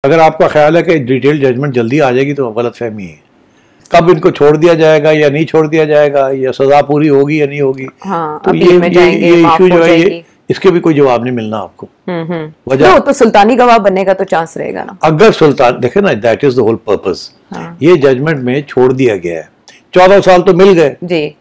अगर आपका ख्याल है कि डिटेल जजमेंट जल्दी आ जाएगी तो गलत फहमी है। कब इनको छोड़ दिया जाएगा या नहीं छोड़ दिया जाएगा, या सजा पूरी होगी या नहीं होगी, हाँ, तो ये इशू जो है ये इसके भी कोई जवाब नहीं मिलना आपको। वजह तो सुल्तानी गवाह बनने का तो चांस रहेगा ना। अगर सुल्तान देखे ना, that is the whole purpose. ये जजमेंट में छोड़ दिया गया है, 14 साल तो मिल गए जी,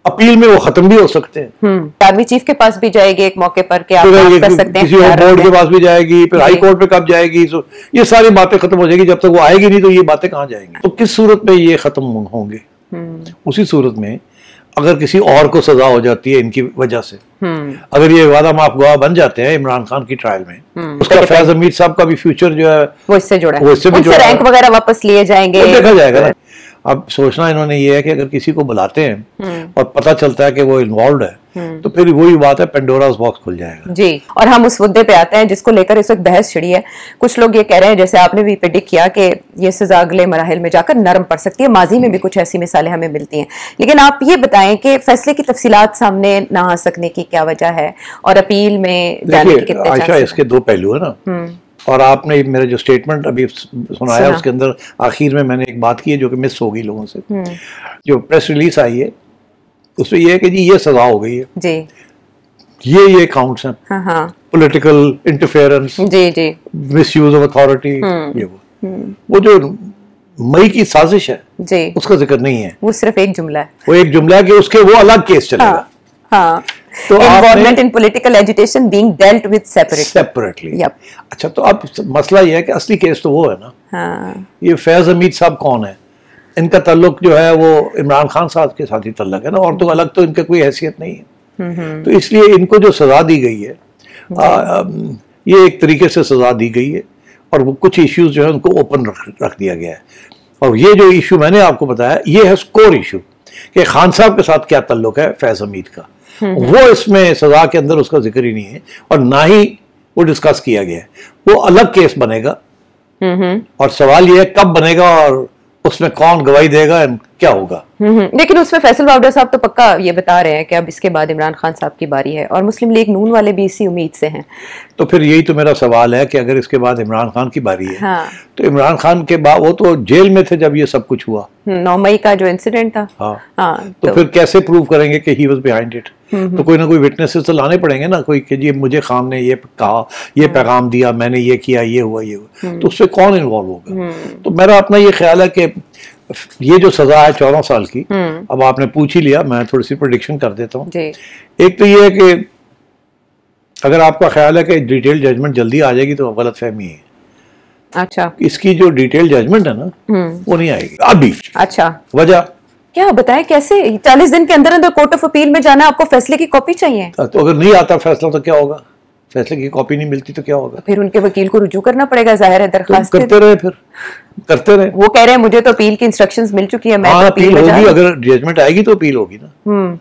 अपील में वो खत्म भी हो सकते हैं। आर्मी चीफ के पास भी जाएगी एक मौके पर कि आप कर सकते हैं, किसी और बोर्ड के पास भी जाएगी, फिर हाई कोर्ट पे कब जाएगी, तो ये सारी बातें खत्म हो जाएगी। जब तक वो आएगी नहीं तो ये बातें कहाँ जाएंगी? तो किस सूरत में ये खत्म होंगे? उसी सूरत में अगर किसी और को सजा हो जाती है इनकी वजह से, अगर ये वादा माफ गवाह बन जाते हैं इमरान खान की ट्रायल में, उसका फैज हमीद साहब का भी फ्यूचर जो है वो इससे जुड़ा है, उससे रैंक वगैरह वापस लिए जाएंगे, देखा जाएगा ना। अब सोचना इन्होंने ये है कि अगर किसी को बुलाते हैं और पता चलता है कि वो इन्वॉल्व है, तो फिर वही बात है, पेंडोरास बॉक्स खुल जाएगा जी। और हम उस मुद्दे पे आते हैं जिसको लेकर इस वक्त बहस छिड़ी है। कुछ लोग ये कह रहे हैं, जैसे आपने भी प्रेडिक्ट किया, कि ये सजा अगले मराहिल में जाकर नरम पड़ सकती है। माजी में भी कुछ ऐसी मिसालें हमें मिलती हैं, लेकिन आप ये बताएं कि फैसले की तफसीलात सामने ना आ सकने की क्या वजह है और अपील में जाने के कितने चांस हैं? इसके दो पहलू है ना, और आपने मेरा जो स्टेटमेंट अभी सुनाया उसके अंदर आखिर में मैंने एक बात की है जो कि मिस हो गई लोगों से। जो प्रेस रिलीज आई है उसमें ये है कि जी ये सजा हो गई है जी, ये काउंट्स हैं, पॉलिटिकल इंटरफेरेंस जी जी, मिसयूज ऑफ अथॉरिटी, ये वो जो मई की साजिश है जी, उसका जिक्र नहीं है। वो सिर्फ एक जुमला है, वो एक जुमला है कि उसके वो अलग केस चलेगा। हाँ, तो involvement in political agitation being dealt with separately. अच्छा, तो अब मसला ये है कि असली केस तो वो है ना। हाँ। ये फैज हमीद साहब कौन है? इनका ताल्लुक जो है वो इमरान खान साहब के साथ ही ताल्लुक है ना, और तो अलग तो इनका कोई हैसियत नहीं है। तो इसलिए इनको जो सजा दी गई है, ये एक तरीके से सजा दी गई है, और वो कुछ इश्यूज जो है उनको ओपन रख दिया गया है। और ये जो इशू मैंने आपको बताया, ये है स्कोर इशू कि खान साहब के साथ क्या ताल्लुक है फैज हमीद का, वो इसमें सजा के अंदर उसका जिक्र ही नहीं है, और ना ही वो डिस्कस किया गया है। वो अलग केस बनेगा, और सवाल ये है कब बनेगा और उसमें कौन गवाही देगा, क्या होगा। लेकिन उसमें फैसल बावडा साहब तो पक्का ये बता रहे हैं कि अब इसके बाद इमरान खान साहब की बारी है, और मुस्लिम लीग नून वाले भी इसी उम्मीद से हैं। तो फिर यही तो मेरा सवाल है कि अगर इसके बाद इमरान खान की बारी है, हाँ, तो इमरान खान के बाद, वो तो जेल में थे जब ये सब कुछ हुआ, 9 मई का जो इंसिडेंट था। हाँ, तो फिर कैसे प्रूव करेंगे कि ही वाज बिहाइंड इट? तो कोई ना कोई विटनेसेस तो लाने पड़ेंगे ना, कोई कि जी मुझे खान ने ये कहा, ये पैगाम दिया, मैंने ये किया, ये हुआ, ये हुआ, तो उससे कौन इन्वॉल्व होगा? तो मेरा अपना ये ख्याल है कि ये जो सजा है 14 साल की, अब आपने पूछ ही लिया, मैं थोड़ी सी प्रेडिक्शन कर देता हूँ। एक तो ये है कि अगर आपका ख्याल है कि डिटेल जजमेंट जल्दी आ जाएगी तो गलत फहमी है। अच्छा, इसकी जो डिटेल जजमेंट है ना, वो नहीं आएगी अभी। अच्छा, वजह क्या बताएं कैसे? 40 दिन के अंदर अंदर कोर्ट ऑफ अपील में जाना, आपको फैसले की कॉपी चाहिए। तो अगर नहीं आता फैसला तो क्या होगा? फैसले की कॉपी नहीं मिलती तो क्या होगा? फिर उनके वकील को रुजू करना पड़ेगा, जाहिर है, दरखास्त तो करते रहे, फिर करते रहे। वो कह रहे हैं मुझे तो अपील की इंस्ट्रक्शंस मिल चुकी है, मैं तो अपील होगी, अगर जजमेंट आएगी तो अपील होगी ना।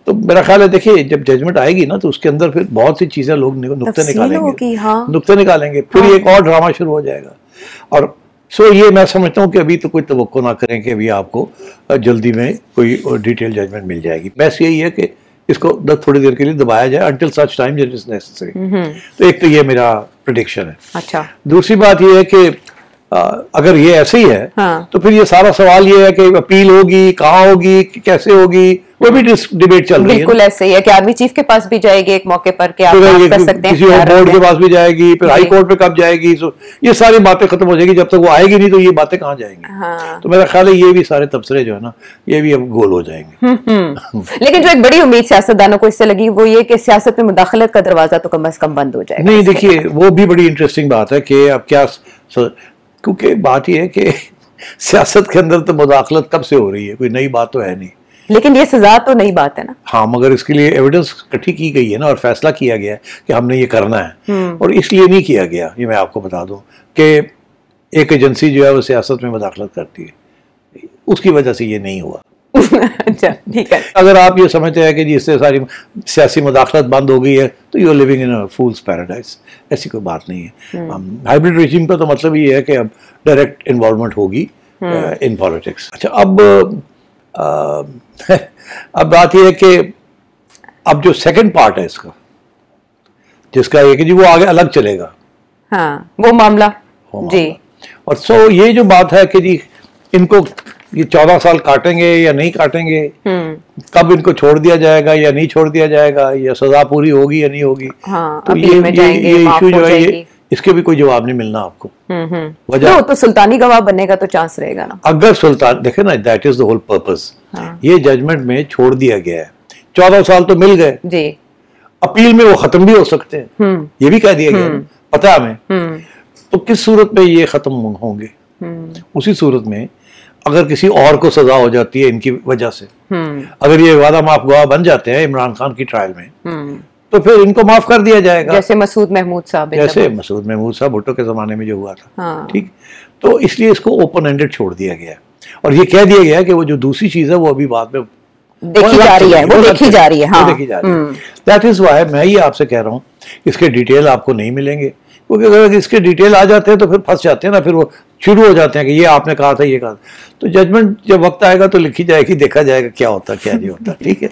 तो मेरा ख्याल है, देखिए जब जजमेंट आएगी ना तो उसके अंदर फिर बहुत सी चीजें लोग नुक्ते निकालेंगे, नुक्ते निकालेंगे, फिर एक और ड्रामा शुरू हो जाएगा। और सो ये मैं समझता हूँ कि अभी तो कोई तवक्को ना करें कि अभी आपको जल्दी में कोई डिटेल जजमेंट मिल जाएगी। बस यही है कि इसको थोड़ी देर के लिए दबाया जाए, until such time it is necessary। तो एक तो ये मेरा प्रेडिक्शन है। अच्छा, दूसरी बात ये है कि अगर ये ऐसे ही है, हाँ, तो फिर ये सारा सवाल ये है कि अपील होगी, कहाँ होगी, कैसे होगी, वो भी डिबेट चल रही है। बिल्कुल ऐसे ही है कि आर्मी चीफ के पास भी जाएगी एक मौके पर कि आप कर सकते हैं, किसी और बोर्ड के पास भी जाएगी, फिर हाई कोर्ट पे कब जाएगी, तो ये सारी बातें खत्म हो जाएगी। जब तक वो आएगी नहीं तो ये बातें कहाँ जाएंगी? हाँ। तो मेरा ख्याल है ये भी सारे तबसरे जो है ना, ये भी अब गोल हो जाएंगे। लेकिन जो एक बड़ी उम्मीद सियासतदानों को इससे लगी वो ये कि सियासत में मुदाखलत का दरवाजा तो कम से कम बंद हो जाएगा। नहीं, देखिए वो भी बड़ी इंटरेस्टिंग बात है कि अब क्या, क्योंकि बात यह है कि सियासत के अंदर तो मुदाखलत कब से हो रही है, कोई नई बात तो है नहीं। लेकिन ये सजा तो नई बात है ना। हाँ, मगर इसके लिए एविडेंस इकट्ठी की गई है ना, और फैसला किया गया है कि हमने ये करना है, और इसलिए नहीं किया गया। ये मैं आपको बता दूं कि एक एजेंसी जो है वो सियासत में मुदाखलत करती है, उसकी वजह से ये नहीं हुआ। अच्छा, ठीक है। अगर आप ये समझते हैं कि जी इससे सारी सियासी मुदाखलत बंद हो गई है तो you are living in a fool's paradise, ऐसी कोई बात नहीं है। हाइब्रिड रेजिम का तो मतलब ये है कि अब डायरेक्ट इन्वॉल्वमेंट होगी इन पॉलिटिक्स। अच्छा, अब बात यह है कि अब जो सेकंड पार्ट है इसका, जिसका ये कि जी वो आगे अलग चलेगा, हाँ, वो मामला जी। और सो ये जो बात है कि जी इनको ये 14 साल काटेंगे या नहीं काटेंगे, कब इनको छोड़ दिया जाएगा या नहीं छोड़ दिया जाएगा, या सजा पूरी होगी या नहीं होगी, हाँ, तो ये इशू जो है ये इसके भी कोई जवाब नहीं मिलना आपको। वजह तो सुल्तानी गवाह बनने का तो चांस रहेगा ना। अगर सुल्तान देखे ना, that is the whole purpose. ये जजमेंट में छोड़ दिया गया है, 14 साल तो मिल गए जी, अपील में वो खत्म भी हो सकते हैं, ये भी कह दिया गया, पता है हमें। तो किस सूरत में ये खत्म होंगे? उसी सूरत में अगर किसी और को सजा हो जाती है इनकी वजह से, अगर ये वादा माफ गवाह बन जाते हैं इमरान खान की ट्रायल में, तो फिर इनको माफ कर दिया जाएगा, जैसे मसूद महमूद साहब, जैसे मसूद महमूद साहब भुट्टो के जमाने में जो हुआ था। हाँ। ठीक, तो इसलिए इसको ओपन एंडेड छोड़ दिया गया और ये कह दिया गया कि वो जो दूसरी चीज है वो अभी बाद में देखी जा रही है, वो देखी जा रही है, हाँ, देखी जा रही है। दैट इज व्हाई मैं ये आपसे कह रहा हूँ इसके डिटेल आपको नहीं मिलेंगे, क्योंकि अगर इसके डिटेल आ जाते हैं तो फिर फंस जाते हैं ना, फिर वो शुरू हो जाते हैं कि ये आपने कहा था, ये कहा था। तो जजमेंट जब वक्त आएगा तो लिखी जाएगी, देखा जाएगा क्या होता क्या नहीं होता। ठीक है,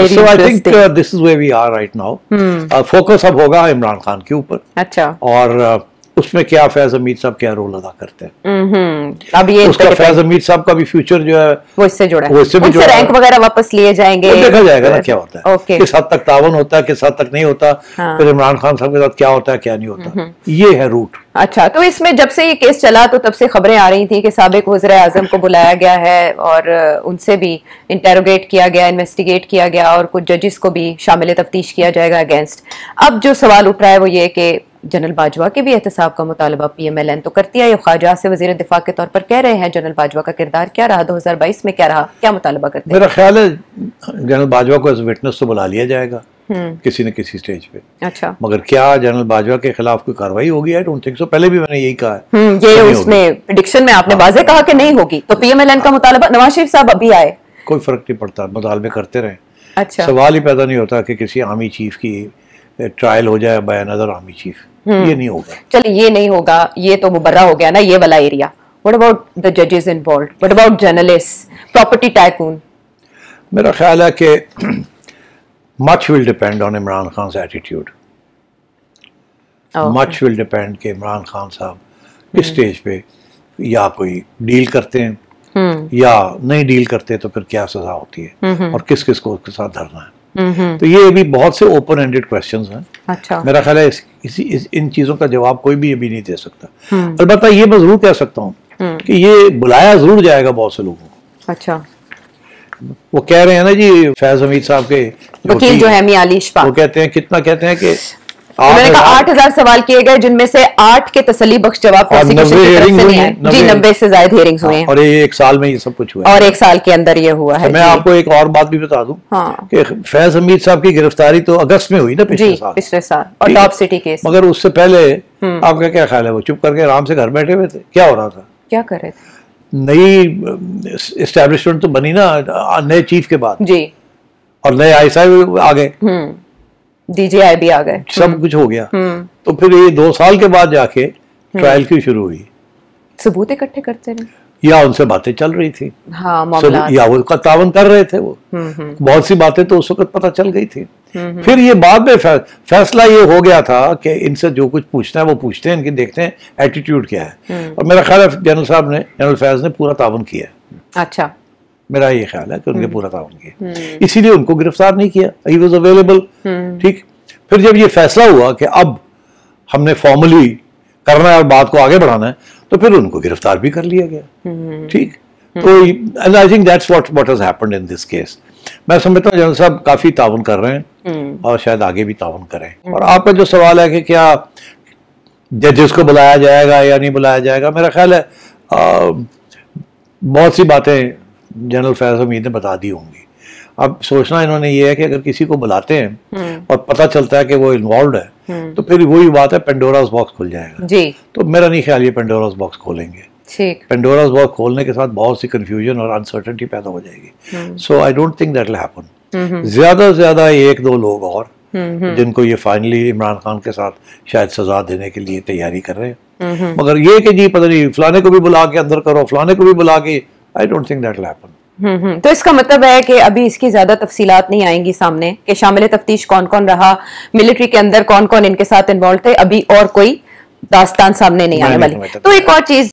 so I think this is where we are right now. Focus अब होगा इमरान खान के ऊपर। अच्छा, और उसमें क्या फैज हमीद साहब क्या रोल अदा करते हैं। अब ये उसका फैज हमीद साहब का भी फ्यूचर जो है वो इससे जुड़ा है, उससे रैंक वगैरह वापस लिए जाएंगे, देखा जाएगा ना क्या होता है, किस हद तक तावन होता है, किस हद तक नहीं होता, फिर इमरान खान साहब के साथ क्या होता है क्या नहीं होता, ये है रूट। अच्छा, तो इसमें जब से ये केस चला तो तब से खबरें आ रही थी कि साबिक वज़ीर आज़म को बुलाया गया है और उनसे भी इंटेरोगेट किया गया, इन्वेस्टिगेट किया गया और कुछ जजेस को भी शामिल तफ्तीश किया जाएगा अगेंस्ट। अब जो सवाल उठ रहा है वो ये कि जनरल बाजवा के भी एहतसाब का मुतालबा PMLN तो करती है, ख्वाजा से वज़ीर दिफा के तौर पर कह रहे हैं। जनरल बाजवा का किरदार क्या रहा 2022 में, क्या रहा, क्या मुतालबा करते हैं? मेरा ख्याल है जनरल बाजवा को एज विटनेस तो बुला लिया जाएगा किसी न किसी स्टेज पे। अच्छा, मगर क्या जनरल बाजवा के खिलाफ कोई कार्रवाई होगी? आई डोंट थिंक सो। पहले भी मैंने यही कहा है, ये उसमें प्रेडिक्शन में आपने वाज़ेह कहा कि नहीं होगी, तो PMLN का मुतालबा, नवाज शरीफ साहब अभी आए, कोई फर्क नहीं पड़ता, मुतालबे करते रहे। अच्छा, सवाल ही पैदा नहीं होता कि किसी आर्मी चीफ की ट्रायल हो जाए बाय अनदर आर्मी चीफ, ये नहीं होगा। चलिए, ये नहीं होगा, ये तो मुबर्रा हो गया ना ये वाला एरिया। व्हाट अबाउट द जजेस involved, what about journalist, property tycoon? मेरा ख्याल है कि much will depend on Imran Khan's attitude. Much will depend कि इमरान खान साहब इस स्टेज पे या कोई डील करते हैं या नहीं डील करते, तो फिर क्या सजा होती है और किस किस को उसके साथ धरना है। तो ये भी बहुत से ओपन एंडेड क्वेश्चंस हैं। अच्छा, मेरा ख्याल है इन चीज़ों का जवाब कोई भी अभी नहीं दे सकता। अलबत्ता ये मैं जरूर कह सकता हूँ कि ये बुलाया जरूर जाएगा बहुत से लोगों को। अच्छा, वो कह रहे हैं ना जी, फैज हमीद साहब के वकील जो है मियां अली इशफाक, वो कहते हैं कितना कहते हैं कि उन्होंने कहा 8,000 सवाल किए गए, जिनमें से 8 के तसल्ली बख्श जवाब प्रोसिक्यूशन की तरफ से नहीं आए। जी, 90 से ज्यादा हियरिंग्स हुए हैं और ये एक साल में ये सब कुछ हुआ है, और एक साल के अंदर ये हुआ है। मैं आपको एक और बात भी बता दूं कि फैज हमीद साहब की गिरफ्तारी तो अगस्त में हुई ना, पिछले साल, और टॉप सिटी केस। मगर उससे पहले आपका क्या ख्याल है, वो चुप करके आराम से घर बैठे हुए थे? क्या हो रहा था? क्या कर रहे थे? नई एस्टेब्लिशमेंट तो बनी ना नए चीफ के बाद जी, और नए ISI आ गए, DJI भी आ गए, सब कुछ हो गया। तो फिर ये 2 साल के बाद जाके ट्रायल क्यों शुरू हुई? सबूत इकट्ठे करते रहे या उनसे बातें चल रही थी, हाँ, मामला, या वो तावन कर रहे थे, वो बहुत सी बातें तो उस वक्त पता चल गई थी। फिर ये बाद में फैसला ये हो गया था कि इनसे जो कुछ पूछना है वो पूछते हैं, इनकी देखते हैं एटीट्यूड क्या है। और मेरा ख्याल है जनरल फैज ने पूरा तावन किया। अच्छा, मेरा ये ख्याल है कि उनके पूरा तावन किया, इसीलिए उनको गिरफ्तार नहीं किया, ही वाज अवेलेबल। ठीक, फिर जब ये फैसला हुआ कि अब हमने फॉर्मली करना है और बात को आगे बढ़ाना है, तो फिर उनको गिरफ्तार भी कर लिया गया। ठीक, तो I think that's what has happened in this case. मैं समझता हूँ जनरल साहब काफी तावन कर रहे हैं और शायद आगे भी तावन करें। और आपका जो सवाल है कि क्या जजेस को बुलाया जाएगा या नहीं बुलाया जाएगा, मेरा ख्याल है बहुत सी बातें जनरल फैज हमीद ने बता दी होंगी। अब सोचना इन्होंने ये है कि अगर किसी को बुलाते हैं और पता चलता है कि वो इन्वॉल्व है, तो फिर वही बात है, पेंडोरास बॉक्स खुल जाएगा जी। तो मेरा नहीं ख्याल ये पेंडोरास बॉक्स खोलेंगे। पेंडोरास बॉक्स खोलने के साथ बहुत सी कंफ्यूजन और अनसर्टेनिटी पैदा हो जाएगी। So I don't think that will happen. ज्यादा से ज्यादा 1-2 लोग और जिनको ये फाइनली इमरान खान के साथ शायद सजा देने के लिए तैयारी कर रहे हैं, मगर ये कि जी पता नहीं फलाने को भी बुला के अंदर करो, फलाने को भी बुला के, आई don't think that will happen. तो इसका मतलब है कि अभी इसकी ज्यादा तफसीलात नहीं आएंगी सामने कि शामिल तफ्तीश कौन कौन रहा, मिलिट्री के अंदर कौन कौन इनके साथ इन्वॉल्व थे, अभी और कोई दास्तान सामने नहीं आने वाली। तो एक और चीज